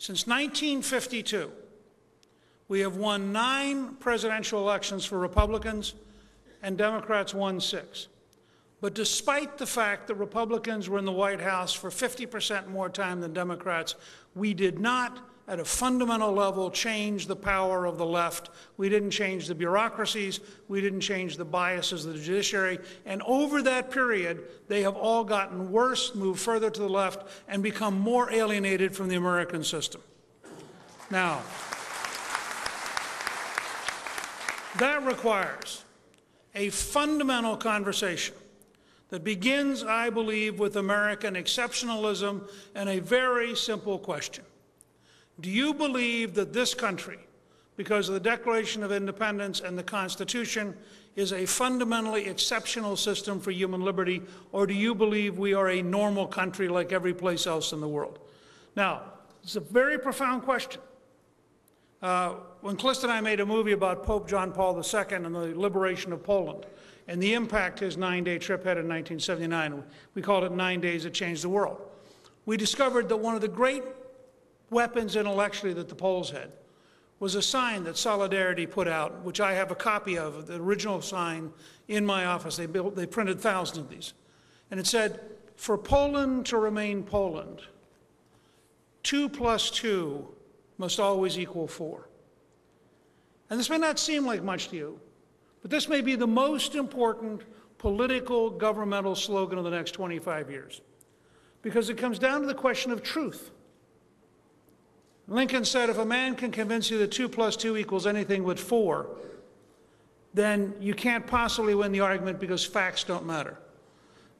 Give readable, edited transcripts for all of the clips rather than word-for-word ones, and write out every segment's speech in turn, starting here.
Since 1952, we have won 9 presidential elections for Republicans, and Democrats won 6. But despite the fact that Republicans were in the White House for 50% more time than Democrats, we did not, at a fundamental level, change the power of the left. We didn't change the bureaucracies. We didn't change the biases of the judiciary. And over that period, they have all gotten worse, moved further to the left, and become more alienated from the American system. Now, that requires a fundamental conversation that begins, I believe, with American exceptionalism and a very simple question. Do you believe that this country, because of the Declaration of Independence and the Constitution, is a fundamentally exceptional system for human liberty, or do you believe we are a normal country like every place else in the world? Now, it's a very profound question. When Clist and I made a movie about Pope John Paul II and the liberation of Poland, and the impact his 9-day trip had in 1979. We called it 9 Days That Changed the World. We discovered that one of the great weapons intellectually that the Poles had was a sign that Solidarity put out, which I have a copy of, the original sign in my office. They printed thousands of these. And it said, "For Poland to remain Poland, 2 + 2 must always equal 4. And this may not seem like much to you, but this may be the most important political governmental slogan of the next 25 years, because it comes down to the question of truth. Lincoln said, if a man can convince you that 2 + 2 equals anything but 4, then you can't possibly win the argument because facts don't matter.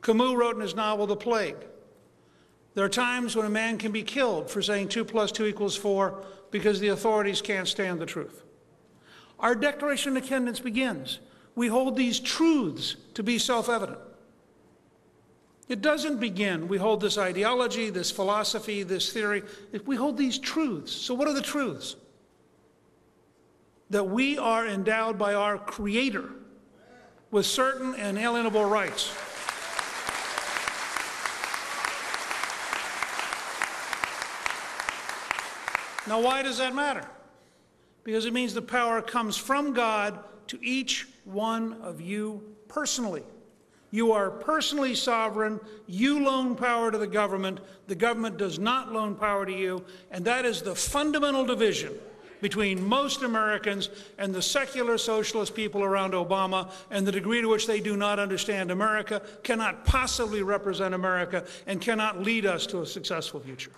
Camus wrote in his novel, The Plague, there are times when a man can be killed for saying 2 + 2 equals 4 because the authorities can't stand the truth. Our Declaration of Independence begins. We hold these truths to be self-evident. It doesn't begin, we hold this ideology, this philosophy, this theory. We hold these truths. So what are the truths? That we are endowed by our Creator with certain inalienable rights. Now, why does that matter? Because it means the power comes from God to each one of you personally. You are personally sovereign. You loan power to the government does not loan power to you. And that is the fundamental division between most Americans and the secular socialist people around Obama, and the degree to which they do not understand America, cannot possibly represent America, and cannot lead us to a successful future.